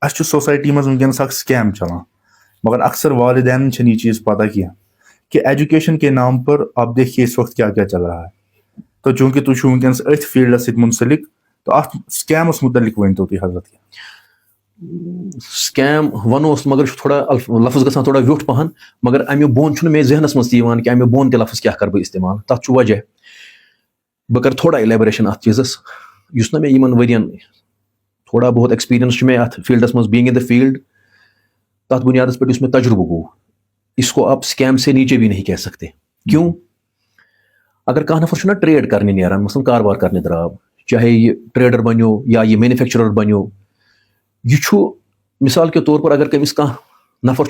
अच्छी सोसाइटी में वनकस अख स्कैम चलान, मगर अक्सर वालिदैन छन ये चीज़ पता क्या कि एजुकेशन के नाम पर आप देखिए इस वक्त क्या क्या चल रहा है। तो चूंकि तुम वनकस अथ फील्डस मुंसलिक, तो अत स्कैमस मुतलिक वन तो हजरत स्कैम वनो मगर थोड़ा लफ्ज गसान थोड़ा व्युठ पहन, मगर अमु बोन मे जहनस मज तीवान कि अमु बोन ते लफ्ज क्या कर बह इस्तेमाल, तथ वजह बह कर थोड़ा एलेबोरेशन अत चीज़स युस ना मे यमन वरियन थोड़ा बहुत एक्सपीरियंस मे अत फील्डस मज बीइंग इन द फील्ड, तथ बुनियादस पे मे तजुर्बा गो, इसको आप स्कैम से नीचे भी नहीं कह सकते। क्यों? अगर कह नफर ना ट्रेड करने नेरान, मसलन कारोबार करने द्राव, चाहे ये ट्रेडर बनो या ये मैन्युफैक्चरर बनो, यह मिसाल के तौर पर अगर कमिस कह नफर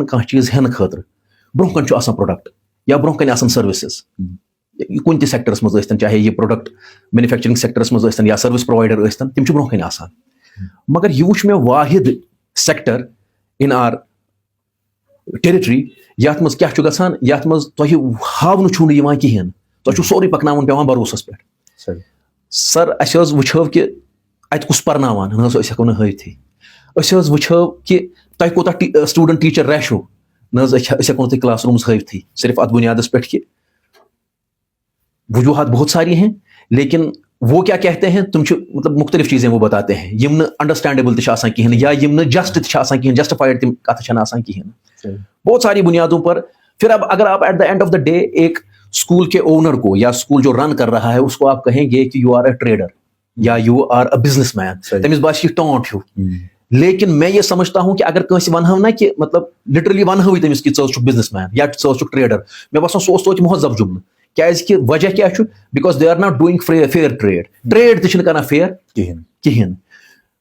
कह चीज़ हेन खतर ब्रोह कन प्रोडक्ट या ब्रोह कन सर्विसेज कुन ते सेक्टरस मज, चाहे ये प्रोडक्ट मैन्युफैक्चरिंग सेक्टरस मज या सर्विस प्रोवाइडर तम ब्रोह कन आसान, मगर यह वुच मे वाहिद सेक्टर इन आर टेरिटरी यथ मज क्या गसान, यथ मज तुह हावन कहें, तुह सोरे पकनावन पेवान भरोसस पे। सर अस वो कि अत कुस परनावान न हेको न हथी, वो कि तुह कोता स्टूडेंट टीचर रेशो न हेको तुम क्लास रूम्स हथी, सिर्फ अत बुनियादस पे कि वजूहत बहुत सारी हैं, लेकिन वो क्या कहते हैं तुम मतलब मुख्तलिफ चीज़ें वो बताते हैं यम अंडरस्टैंडेबल कहें या यम जस्ट कहें, जस्टिफाइड तम कथ कहें बहुत सारी बुनियादों पर। फिर अब अगर आप at the end of the day एक स्कूल के ओनर को या स्कूल जो रन कर रहा है उसको आप कहेंगे कि यू आर अ ट्रेडर या यू आर अ बिजनेसमैन, तमिस बास टोंट हो। लेकिन मैं ये समझता हूं कि अगर कंस वन ना कि मतलब लिटरली वन तमिस कि बिजनेसमैन या ट्रेडर, मैं बसान सो तो महजब जुम्न क्या वजह क्या because they are not doing fair trade तक फेयर कहें।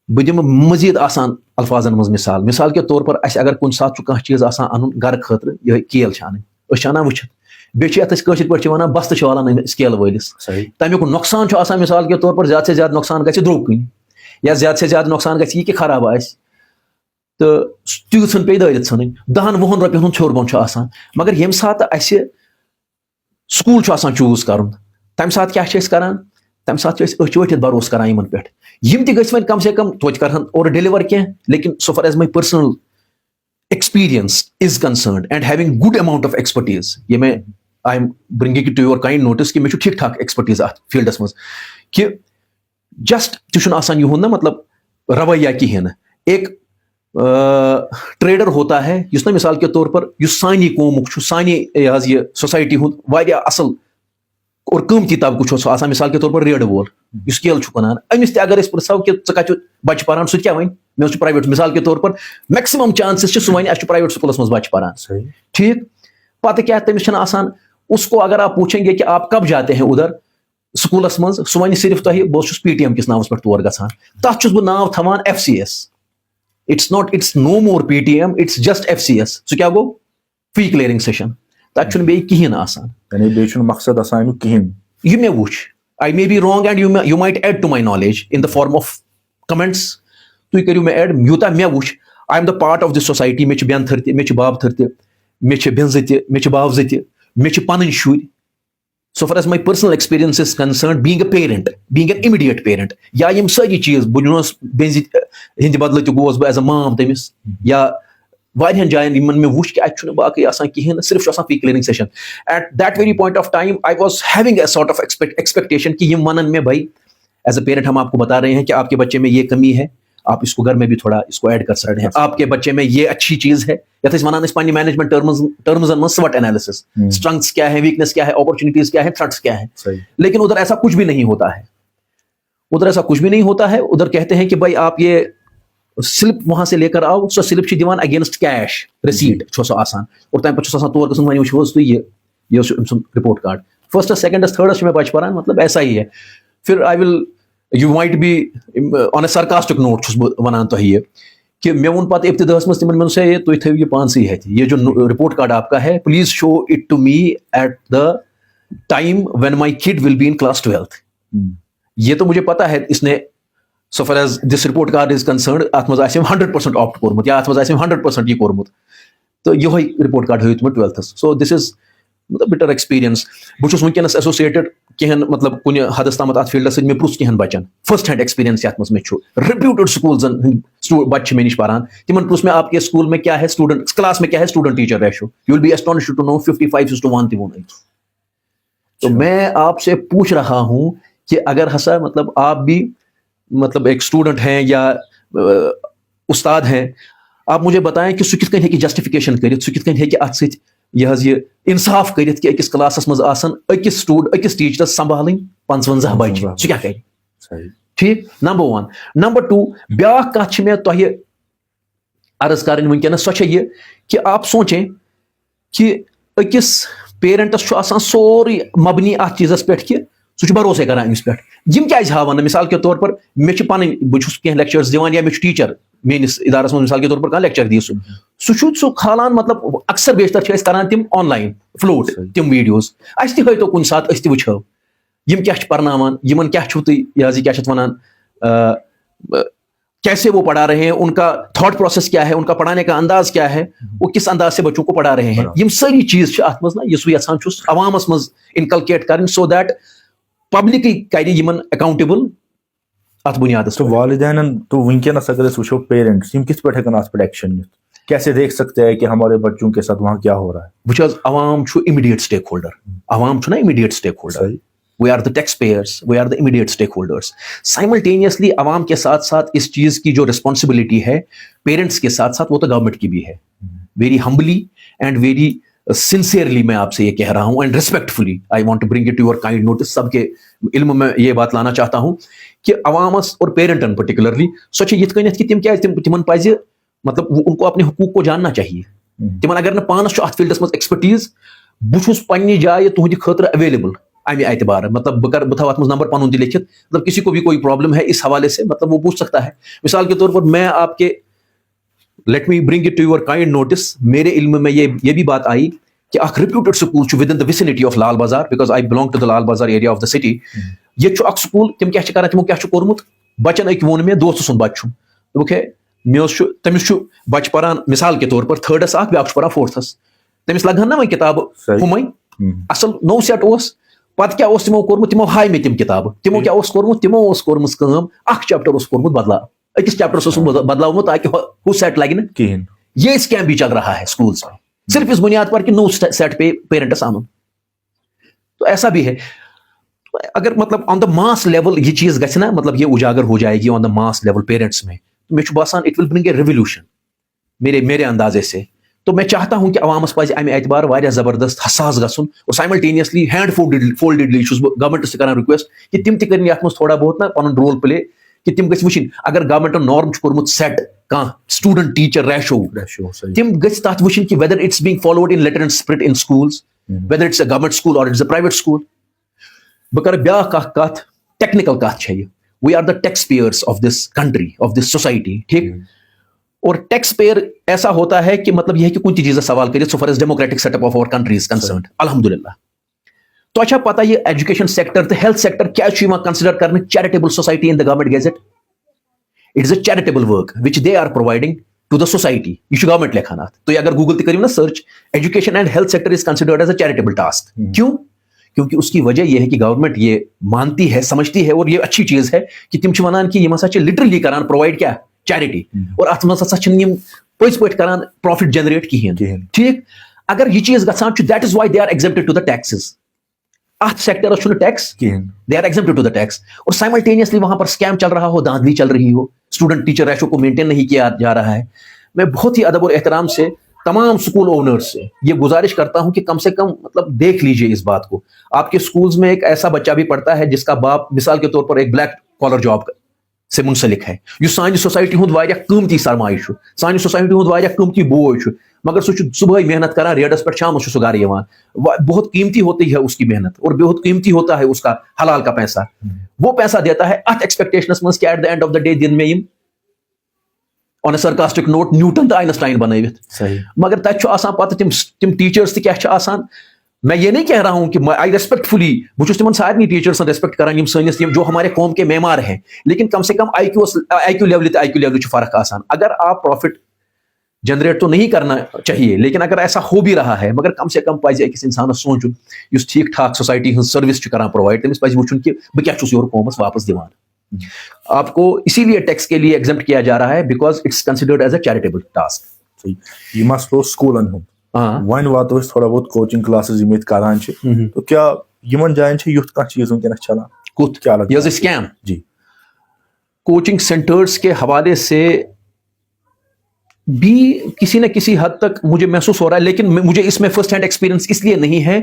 बह दिम मजीद आसान अल्फाजन मज मिसाल के तौर पर अगर कुन सात कह चीज अन गर खतर यह केल अना वुचित बेचर पे वन बस्त वालान स्केल वलिस, तमिक नुकसान मिसाल के तौर पर ज्यादा से ज्यादा नुकसान गि द्रोग कन या ज्यादा से ज्यादा नुकसान गि कि खराब आ तो तीत पे दलित सन 10-20 रपियन हूं छोर बोन आसान। मगर ये सात स्कूल चूज कर तम सात क्या करान, तम सात वथित भरोस करान इन पे यम वन कम से कम तो कर और डिलीवर कह, लेकिन so far as my personal experience is concerned and having good amount of expertise, ये मैं I am bringing it to your kind notice कि मे ठीक ठाक एक्सपर्टीज अत फील्डस मज कि जस्ट तुन यह ना मतलब रवैया कहें। एक ट्रेडर होता है युस ना मिसाल के तौर पर युस सानी कौमुक सानी ये सोसाइटी हुंद वारिया असल और कीमती तबकु सह मिसाल के तौर पर रेड वोल युस केल कनान, अमिस ते अगर पृछो कि कत बच्चे पारान सह क्या वन मे प्राइवेट मिसाल के तौर पर मैक्सिमम चांसेस सह वन प्राइवेट स्कूलस मज बच्चे पारान ठीक। पता क्या तमिस आसान, उसको अगर आप पूछेंगे कि आप कब जाते हैं उधर स्कूलस मज, सह वन सिर्फ तुह बहुत PTM किस नावस पे तौर गसान, तथ बह नाव थवान FCS, it's no more PTM, it's just FCS, सह क्या गो फी क्लियरिंग सेशन, तथ बे कहें आसान मकसद कहें। यह मे वुच, I may be wrong and you might add to my knowledge in the form of comments, तुम करू मे एड यूता मे वुच I am the part of this society, मे बेन थर मे बाब थर मे बेंज मे बावज मे पन शुर, so far as my personal experience is concerned, being a parent, being an immediate parent, या यम सारी चीज बुझनस बेंज हिंद बदल गोस बह एज अ माम तमिस या वारियान जायन यमन में वुच कि अत बाकी आसान कहें, सिर्फ fee clearing session. At that very point of time I was having a sort of expectation कि यम वनन में भाई एज अ पेरेंट हम आपको बता रहे हैं कि आपके बच्चे में ये कमी है, आप इसको घर में भी थोड़ा इसको ऐड कर सकते हैं, आपके बच्चे में ये अच्छी चीज है, वन मैनेजमेंट टर्म्स में स्वट एनालिसिस, स्ट्रेंथ्स क्या है, वीकनेस क्या है, अपॉर्चुनिटीज क्या है, थ्रेट्स क्या है। लेकिन उधर ऐसा कुछ भी नहीं होता है, उधर ऐसा कुछ भी नहीं होता है। उधर कहते हैं कि भाई आप ये स्लिप वहां से लेकर आओ, सो स्लिप दिवान अगेंस्ट कैश रिसीट आसान, और तम पे तौर गसन वन वो तुम ये report card first second third में बच पान, मतलब ऐसा ही है। फिर I will you might be on a sarcastic note one तुह ये कि मे वो पे इब्तिदास मज तिमन से तुम थो ये पानस ये जो रिपोर्ट कार्ड आपका है, please show it to me at the time when my kid will be in class 12th। ये तो मुझे पता है इसने so far as this report card is concerned अत मज 100% ऑप्ट कोर्मुत या अत मज 100% ये कोर्मुत, तो यही रिपोर्ट कार्ड हो 12th। सो दिस इज मतलब बिटर एक्सपीरियंस बहुत वनस एसोसिएटेड कहें मतलब कुन हदस तम अत फील्डस मे प्रुस कहें बच्चन फर्स्ट हैंड एक्सपीरियंस ये मे रिप्यूटेड स्कूल बच्चे मे निश पारान तिमन प्रुस में आपके स्कूल में क्या है स्टूडेंट क्लास में क्या है student teacher ratio you will be astonished to know 55:1 ती वोन। तो मैं आपसे पूछ रहा हूं कि अगर हसा मतलब आप भी मतलब एक स्टूडेंट हैं या उस्ताद हैं, आप मुझे बताएं कि सु कित कन जस्टिफिकेशन कर सु कित कन अत सत यह इंसाफ कर कि अकिस क्लासस मज अकिस टीचरस संभाल 55 बच्चे सु क्या कर। ठीक नंबर 1। नंबर 2 ब्या कत मे तुह अर्ज कर वनकस सो कि आप सोचें कि अकिस पेरेंटस सोरी मबनी अत चीजस पे कि सह भरोसे कर अमिस पे यम क्या हावान मिसाल के तौर पर मे पन बहुत लेक्चर्स दिवान या मे टीचर मेनिस इदारस में मिसाल के तौर पर कह लेक्चर दी सह खालान मतलब अक्सर बेशतर करान तिम ऑनलाइन फ्लोट तिम वीडियोज अस तो कुन सात अस वो यम क्या पर्नावान यमन क्या क्या वनान कैसे वो पढ़ा रहे हैं, उनका थॉट प्रोसेस क्या है, उनका पढ़ाने का अंदाज क्या है, वो किस अंदाज से बच्चों को पढ़ा रहे हैं, ये सारी चीज अत मज यहां अवामस मज इनकलकेट कर सो दैट पब्लिक कर अकाउंटेबल अत बुनियाद। तो वालिदैन तो वनकस अगर वो पेरेंट्स किस पे पे एक्शन नित कैसे देख सकते हैं कि हमारे बच्चों के साथ वहां क्या हो रहा है। वो अवाम इमीडिएट स्टेक होल्डर, अवाम ना immediate stakeholder, we are the taxpayers, we are the immediate stakeholders. Simultaneously अवाम के साथ साथ इस चीज की जो रिस्पॉन्सिबिलिटी है पेरेंट्स के साथ साथ वो तो गवर्नमेंट की भी है। Very humbly and very sincerely मैं आपसे ये कह रहा हूं and respectfully I want to bring it to your kind notice, सबके इल्म में ये बात लाना चाहता हूं कि अवामस और पेरेंटन पर्टिकुलरली सच ये कि तिम क्या तिमन पज मतलब उनको अपने हुकूक को जानना चाहिए। तिमन अगर न पानस अत फील्डस मज एक्सपर्टीज बहुत पन्ने जाए तुहद खतर अवेलेबल अमे एतबार मतलब बह थो अत नंबर पन लिखित मतलब किसी को भी कोई प्रॉब्लम है इस हवाले से मतलब वो पूछ सकता है। मिसाल के तौर पर मैं आपके let me bring it to your kind notice, मेरे इल्म में ये भी बात आई कि अख reputed school within the vicinity of Lal Bazar because I belong to the Lal Bazar area of the city. ये स्कूल तिम क्या कर तिमो क्या कोर्मुत बच्चन अक वोन मे दोस्त सुन बच्चु दोक मे तमिस बच्चे परान मिसाल के तौर पर 3rd ब्या परान 4th तमिस लगन ना वह किताब हम असल 9 सेट पत क्या तिमो कोर्मुत तिमो हाय मे तिम किताब तिमो क्या कोर्मुत तिमो कर्म अख चैप्टर कोर्मुत बदला अकिस चैप्टरस बदलावमुत ताकि हु सेट लगे ना कहीं। ये स्कैम भी चल रहा है स्कूल्स में सिर्फ इस बुनियाद पर कि 9 सेट पे पेरेंट्स आन। तो ऐसा भी है अगर मतलब ऑन द मास लेवल ये चीज गछ ना मतलब ये उजागर हो जाएगी on the mass level parents में तो मे बासान it will bring a revolution मेरे अंदाजे से। तो मैं चाहता हूं कि अवामस पज अमे एतबार वारिया जबरदस्त हसास गसुन और साइमल्टेनियसली हैंड फोल्डेडली गवर्नमेंट से करान रिक्वेस्ट कि तिम तक थोड़ा बहुत ना पन रोल प्ले कि तिम गछ वुचिन अगर गवर्नमेंट नॉर्म कोर्मुत सेट कह स्टूडेंट टीचर रेशो तिम गछ तथ वुचिन कि whether it's being followed in letter and spirit in schools whether it's a government school or it's a private school. बह कर ब्या कथ टेक्निकल कथ we are the tax payers of this country of this society. ठीक और tax payer ऐसा होता है कि मतलब यह कि कुछ चीज़ सवाल करिए so far as democratic setup of our country is concerned अल्हम्दुलिल्लाह। तो अच्छा पता ये एजुकेशन सेक्टर तो हेल्थ सेक्टर क्या कंसिडर करने charitable society in the government gazette. It is a charitable work which they are providing to the society यह government लेखान। तो अगर गूगल करियो ना search education and health sector is considered as a charitable task. क्यों? क्योंकि उसकी वजह यह है कि गवर्नमेंट ये मानती है समझती है और ये अच्छी चीज है कि तिम वनान कि लिटरली करान प्रोवाइड क्या चैरिटी और अत मज पज पे करान प्रॉफिट जनरेट कहें। ठीक अगर यह चीज गसान that is why they are exempted to the taxes at sectors tax they are exempted to the tax और साइमल्टेनियसली वहां पर स्कैम चल रहा हो धांधली चल रही हो स्टूडेंट टीचर रेशो को मेंटेन नहीं किया जा रहा है। मैं बहुत ही अदब और एहतराम से तमाम स्कूल ओनर्स से ये गुजारिश करता हूं कि कम से कम मतलब देख लीजिए इस बात को। आपके स्कूल्स में एक ऐसा बच्चा भी पढ़ता है जिसका बाप मिसाल के तौर पर एक ब्लैक कॉलर जॉब से मुंसलिक है यह सानी सोसाइटी हुंद वारिया कीमती सरमाय सानी सोसाइटी हुंद वारिया कीमती बोझ मगर सह सुबह मेहनत करान रेडस पे शाम सह घर यवान बहुत कीमती होती है उसकी मेहनत और बहुत कीमती होता है उसका हलाल का पैसा। वो पैसा देता है अत एक्सपेक्टेशनस मज कि at the end of the day दिन में on a sarcastic note Newton तो आइंस्टाइन बनावित मगर तत पत तिम टीचर्स क्या मैं ये नहीं कह रहा हूं कि आई रेस्पेक्टफुली बहुत तिम सारे टीचर्स रेस्पेक्ट करान सैनिस जो हमारे कौम के मेमार हैं लेकिन कम से कम IQ लेवल फर्क आसान। अगर आप प्रॉफिट जनरेट तो नहीं करना चाहिए, लेकिन अगर ऐसा हो भी रहा है मगर कम से कम पज अकिस इंसानस सोचुन युस ठीक ठाक सोसाइटी हज सर्विस करान प्रोवाइड, तमिस पज वुचुन कि बह क्या छुस योर कौमस वापस दिवान। आपको इसीलिए टैक्स के लिए एग्जेम्प्ट किया जा रहा है because it's considered as a charitable task. ये मसलो स्कूलन हुंद वन वातो अस थोड़ा बहुत कोचिंग क्लासेस यम करान छ, तो क्या यमन जायन छ युथ कह चीज वंकस चलान कुत क्या लगता है स्कैम जी? कोचिंग सेंटर्स के हवाले से भी किसी न किसी हद तक मुझे महसूस हो रहा है, लेकिन मुझे इसमें फर्स्ट हैंड एक्सपीरियंस इसलिए नहीं है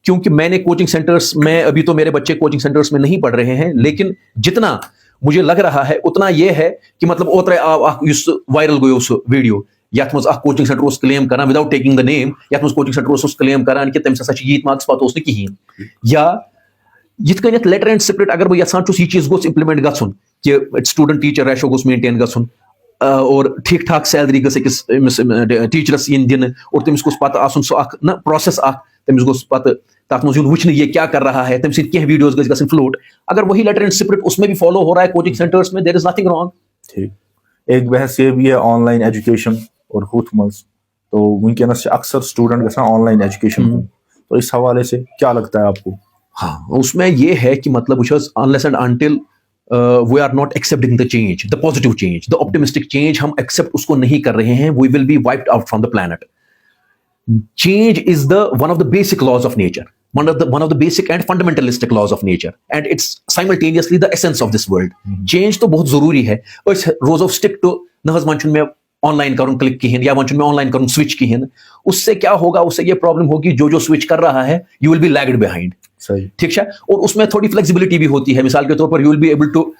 क्योंकि मैंने कोचिंग सेंटर्स में, अभी तो मेरे बच्चे कोचिंग सेंटर्स में नहीं पढ़ रहे हैं, लेकिन जितना मुझे लग रहा है उतना यह है कि मतलब ओतरे वायरल गयो उस वीडियो यथ मज कोचिंग सेंटर क्लेम करान विदाउट टेकिंग द नेम, यथ मज कोचिंग सेंटर क्लेम करान कि तमिस हसा यीत मार्क्स पत ओस कहीं, या यिथ कनिथ लेटर एंड स्पिरिट अगर बह यछान छुस यह चीज गोस इंप्लीमेंट गछुन कि स्टूडेंट टीचर रेशो गोस मेंटेन गछुन और ठीक ठाक सैलरी गस अकिस टीचरस इन दिन और तमिस गोस पत आसुन सो अख न प्रोसेस अख तमिस गोस पत तथ मज वुचन ये क्या कर रहा है, तमिस कह वीडियोस गस गसन फ्लोट, अगर वही लेटर एंड स्पिरिट उसमें भी फॉलो हो रहा है कोचिंग सेंटर्स में, देयर इज नथिंग रॉन्ग। ठीक, एक बहस ये भी है ऑनलाइन एजुकेशन और हुथ मज, तो वनकस अक्सर स्टूडेंट गसान ऑनलाइन एजुकेशन, तो इस हवाले से क्या लगता है आपको? हाँ, उसमें यह है कि मतलब unless and until we are not accepting the change, the positive change, the optimistic change, हम एक्सेप्ट उसको नहीं कर रहे हैं, we will be wiped out from the planet. Change is one of the basic laws of nature, one of the basic and fundamentalistic laws of nature, and it's simultaneously the essence of this world. Change तो बहुत जरूरी है। रोज of stick to नहज मन में online करूं click किहन या मन में ऑनलाइन करूं स्विच किहन, उससे क्या होगा, उससे ये प्रॉब्लम होगी जो स्विच कर रहा है you will B lagged behind. सही, ठीक है, और उसमें थोड़ी फ्लेक्सिबिलिटी भी होती है, मिसाल के तौर पर you will be able to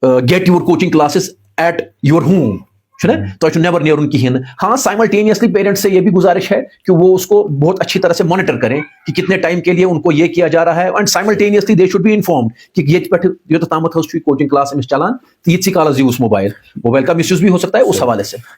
get your coaching classes at your home, तो नेवर नेरुन किहन। हाँ, साइमल्टेनियसली पेरेंट्स से ये भी गुजारिश है कि वो उसको बहुत अच्छी तरह से मॉनिटर करें कि कितने टाइम के लिए उनको ये किया जा रहा है, and simultaneously they should be informed कि ये पे तामत कोचिंग क्लास में चलान तो ये काल यूज मोबाइल का मिसयूज भी हो सकता है उस हवाले से।